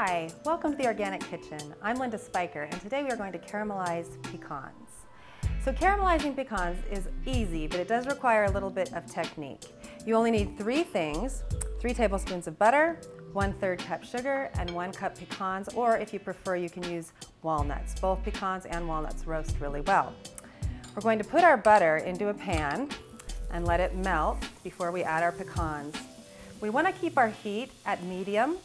Hi, welcome to the Organic Kitchen. I'm Linda Spiker, and today we are going to caramelize pecans. So caramelizing pecans is easy, but it does require a little bit of technique. You only need three things: 3 tablespoons of butter, 1/3 cup sugar, and 1 cup pecans, or if you prefer, you can use walnuts. Both pecans and walnuts roast really well. We're going to put our butter into a pan and let it melt before we add our pecans. We want to keep our heat at medium.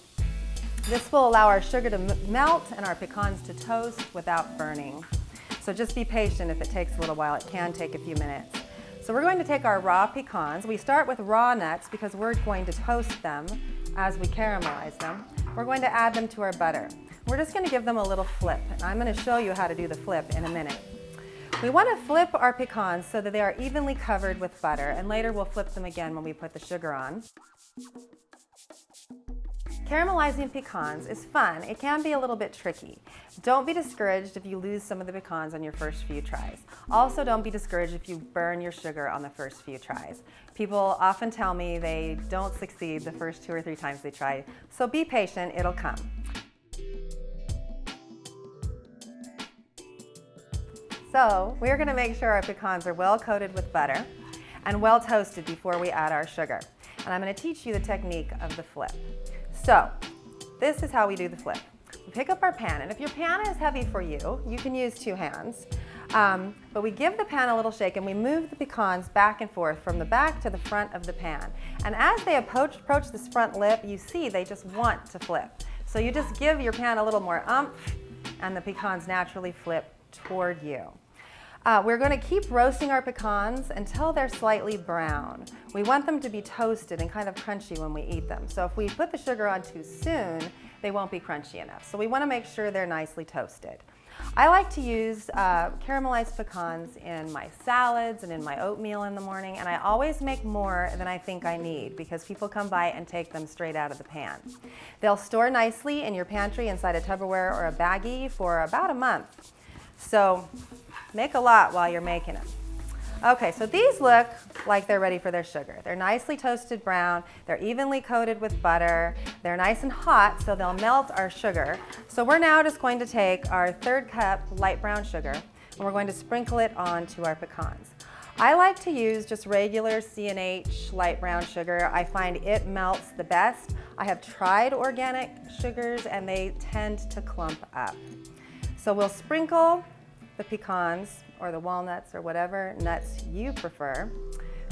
This will allow our sugar to melt and our pecans to toast without burning. So just be patient if it takes a little while. It can take a few minutes. So we're going to take our raw pecans. We start with raw nuts because we're going to toast them as we caramelize them. We're going to add them to our butter. We're just going to give them a little flip. And I'm going to show you how to do the flip in a minute. We want to flip our pecans so that they are evenly covered with butter, and later we'll flip them again when we put the sugar on. Caramelizing pecans is fun. It can be a little bit tricky. Don't be discouraged if you lose some of the pecans on your first few tries. Also, don't be discouraged if you burn your sugar on the first few tries. People often tell me they don't succeed the first 2 or 3 times they try, so be patient, it'll come. So we're going to make sure our pecans are well coated with butter and well toasted before we add our sugar. And I'm going to teach you the technique of the flip. So this is how we do the flip. We pick up our pan, and if your pan is heavy for you, you can use 2 hands. But we give the pan a little shake and we move the pecans back and forth from the back to the front of the pan. And as they approach this front lip, you see they just want to flip. So you just give your pan a little more umph and the pecans naturally flip toward you. We're going to keep roasting our pecans until they're slightly brown. We want them to be toasted and kind of crunchy when we eat them. So if we put the sugar on too soon, they won't be crunchy enough. So we want to make sure they're nicely toasted. I like to use caramelized pecans in my salads and in my oatmeal in the morning, and I always make more than I think I need because people come by and take them straight out of the pan. They'll store nicely in your pantry inside a Tupperware or a baggie for about a month. So make a lot while you're making them. Okay, so these look like they're ready for their sugar. They're nicely toasted brown, they're evenly coated with butter, they're nice and hot so they'll melt our sugar. So we're now just going to take our 1/3 cup light brown sugar and we're going to sprinkle it onto our pecans. I like to use just regular C&H light brown sugar. I find it melts the best. I have tried organic sugars and they tend to clump up. So we'll sprinkle the pecans or the walnuts or whatever nuts you prefer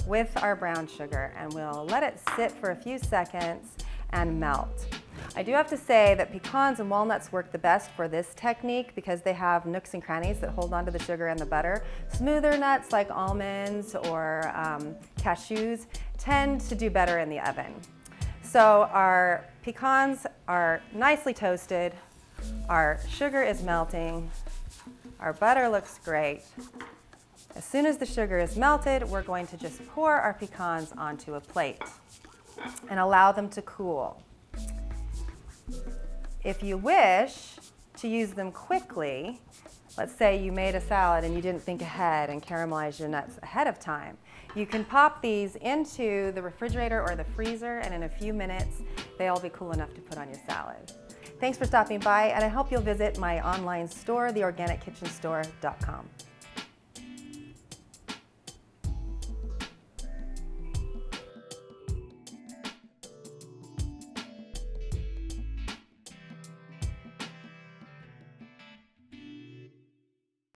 with our brown sugar, and we'll let it sit for a few seconds and melt. I do have to say that pecans and walnuts work the best for this technique because they have nooks and crannies that hold onto the sugar and the butter. Smoother nuts like almonds or cashews tend to do better in the oven. So our pecans are nicely toasted, our sugar is melting, our butter looks great. As soon as the sugar is melted, we're going to just pour our pecans onto a plate and allow them to cool. If you wish to use them quickly, let's say you made a salad and you didn't think ahead and caramelize your nuts ahead of time, you can pop these into the refrigerator or the freezer, and in a few minutes, they'll be cool enough to put on your salad. Thanks for stopping by, and I hope you'll visit my online store, theorganickitchenstore.com.